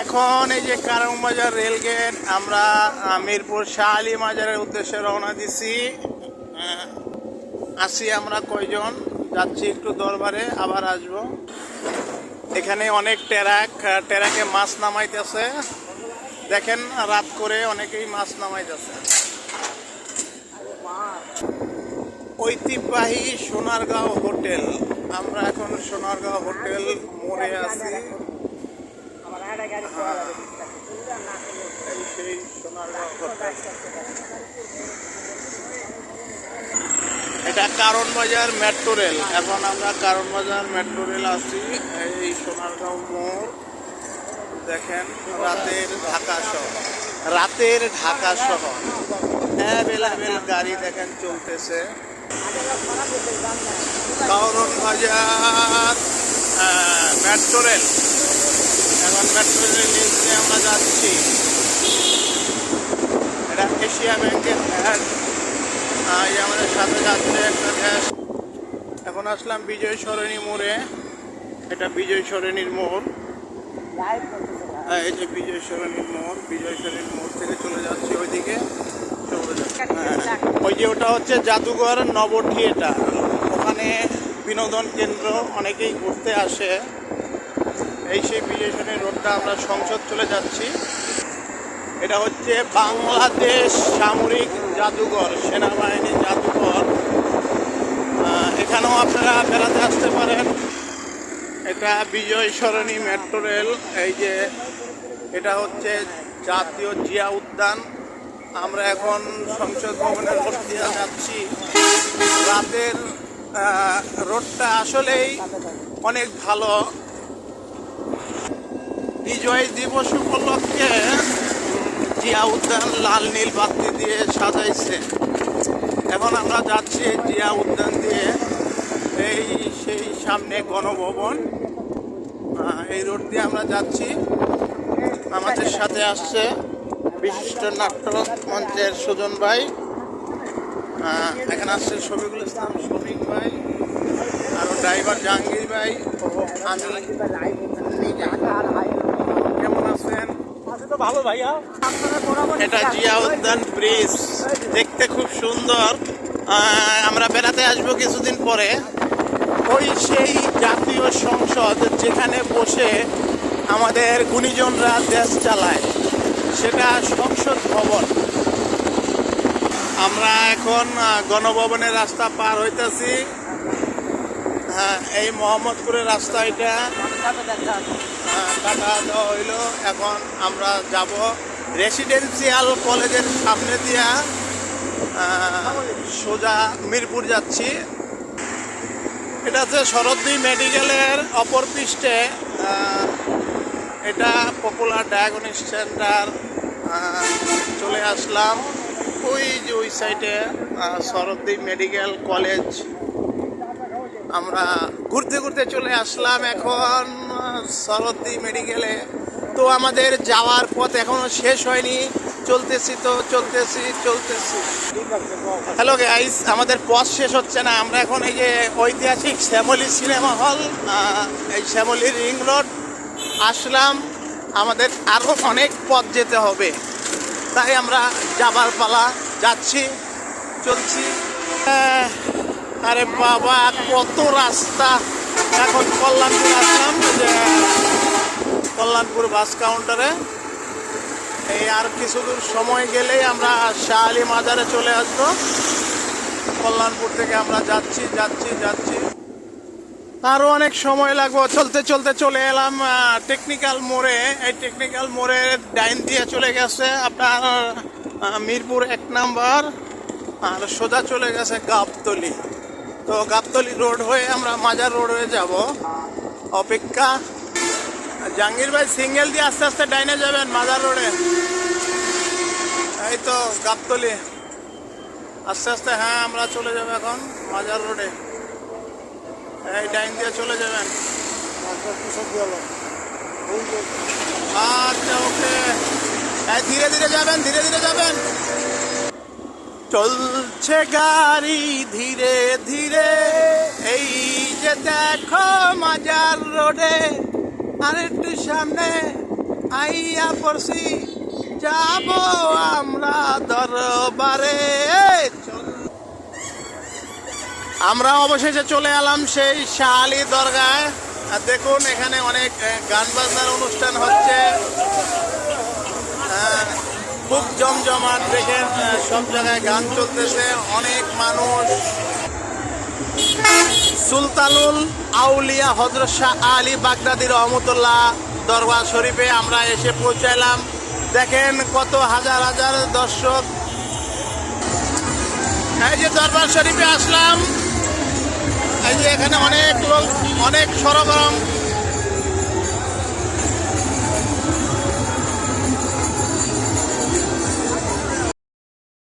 এখন এই যে কারওয়ান রেলগেট, আমরা মিরপুর শাহ আলী মাজারের উদ্দেশ্যে রওনা দিছি। আসি আমরা কয়জন, যাচ্ছি একটু দরবারে, আবার আসবো। এখানে অনেক ট্যারাকে মাছ নামাইতেছে, দেখেন রাত করে অনেকেই মাছ নামাইতেছে। ঐতিহ্যবাহী সোনারগাঁও হোটেল, আমরা এখন সোনারগাঁও হোটেল মোড়ে আছি। সেই সোনারগাঁও হোটেল, এটা কারওয়ান বাজার মেট্রো রেল। এখন আমরা কারওয়ান বাজার মেট্রো রেল আছি। এই সোনারগাঁও মোড় দেখেন, রাতের ঢাকা শহর অ্যাভেলেবেল গাড়ি দেখেন চলতেছে। কারওয়ান বাজার মেট্রো রেল, এখন মেট্রো রেলের নিচে আমরা যাচ্ছি। এটা এশিয়া ব্যাংকের ভ্যাট, আমাদের সাথে যাচ্ছে একটা ভ্যাট। এখন আসলাম বিজয় সরণি মোড়ে, এটা বিজয় সরণির মোড়। এই যে বিজয় সরণির মোড়, বিজয় সরণির মোড় থেকে চলে যাচ্ছি ওইদিকে। ওই যে ওটা হচ্ছে জাদুঘর নব থিয়েটার, ওখানে বিনোদন কেন্দ্র, অনেকেই ঘুরতে আসে। এই সেই বিজয় সরণি রোডটা, আমরা সংসদ চলে যাচ্ছি। এটা হচ্ছে বাংলাদেশ সামরিক জাদুঘর, সেনাবাহিনী জাদুঘর। এখানেও আপনারা বেড়াতে আসতে পারেন। এটা বিজয় সরণি মেট্রো রেল। এই যে এটা হচ্ছে জাতীয় জিয়া উদ্যান। আমরা এখন সংসদ ভবনের রোড দিয়ে যাচ্ছি। রাতের রোডটা আসলেই অনেক ভালো। বিজয় দিবস উপলক্ষে জিয়া উদ্যান লাল নীল বাতি দিয়ে সাজাইছে। এখন আমরা যাচ্ছি জিয়া উদ্যান দিয়ে, এই সেই সামনে গণভবন, এই রোড দিয়ে আমরা যাচ্ছি। আমাদের সাথে আসছে বিশিষ্ট নাট্য মঞ্চের সুজন ভাই, এখানে আসছে শফিকুল ইসলাম শফিক ভাই, আরও ড্রাইভার জাহাঙ্গীর ভাই, আমি। কেমন আছেন? ভালো ভাইয়া। এটা জিয়া উদ্যান ব্রিজ, দেখতে খুব সুন্দর। আমরা বেড়াতে আসবো কিছুদিন পরে। ওই সেই জাতীয় সংসদ, যেখানে বসে আমাদের গুণীজনরা দেশ চালায়, সেটা সংসদ ভবন। আমরা এখন গণভবনের রাস্তা পার হইতেছি। হ্যাঁ, এই মোহাম্মদপুরের রাস্তা, এটা কাটা দেওয়া হইল। এখন আমরা যাব রেসিডেন্সিয়াল কলেজের সামনে দিয়া সোজা মিরপুর যাচ্ছি। এটা হচ্ছে শরৎদি মেডিকেলের অপর পৃষ্ঠে। এটা পপুলার ডায়াগনস্টিক সেন্টার। চলে আসলাম ওই যে ওই সাইডে শরৎদি মেডিকেল কলেজ। আমরা ঘুরতে ঘুরতে চলে আসলাম এখন শরৎদি মেডিকেলে। তো আমাদের যাওয়ার পথ এখনো শেষ হয়নি, চলতেছি। হ্যালো গাইস, আমাদের পথ শেষ হচ্ছে না। আমরা এখন এই যে ঐতিহাসিক শ্যামলী সিনেমা হল, এই শ্যামলী রিং রোড আসলাম। আমাদের আরও অনেক পথ যেতে হবে, তাই আমরা যাবার পালা, যাচ্ছি, চলছি। আরে বাবা, কত রাস্তা! এখন কল্যাণপুর আসলাম, যে কল্যাণপুর বাস কাউন্টারে। এই আর কিছু দূর সময় গেলেই আমরা শাহ আলী মাজারে চলে আসবো। কল্যাণপুর থেকে আমরা যাচ্ছি। আরও অনেক সময় লাগবে। চলতে চলে এলাম টেকনিক্যাল মোড়ে। এই টেকনিক্যাল মোড়ের ডাইন দিয়ে চলে গেছে আপনার মিরপুর 1 নম্বর, আর সোজা চলে গেছে গাবতলী। তো গাবতলী রোড হয়ে আমরা মাজার রোড হয়ে যাব। অপেক্ষা। জাহাঙ্গীর ভাই সিঙ্গেল দিয়ে আস্তে আস্তে ডাইনে যাবেন মাজার রোডে। এই তো গাবতলী, আস্তে আস্তে। হ্যাঁ, আমরা চলে যাব এখন মাজার রোডে। এই ডাইন দিয়ে চলে যাবেন। আচ্ছা, ওকে। ধীরে ধীরে যাবেন। চলছে গাড়ি ধীরে ধীরে, এই যে দেখো মাজার রোডে, আরেকটু সামনে আইয়া পড়ছি যাব আমরা দরবারে। আমরা অবশেষে চলে এলাম সেই শাহ আলী দরগায়। আর দেখুন এখানে অনেক গান বাজনার অনুষ্ঠান হচ্ছে, খুব জমজমাট। দেখেন সব জায়গায় গান চলতেছে, অনেক মানুষ। সুলতানুল আউলিয়া হযরত শাহ আলী বাগদাদী রহমতুল্লাহ দরবার শরীফে আমরা এসে পৌঁছালাম। দেখেন কত হাজার হাজার দর্শক। এই যে দরবার শরীফে আসলাম, এই যে এখানে অনেক লোক, অনেক সরগরম।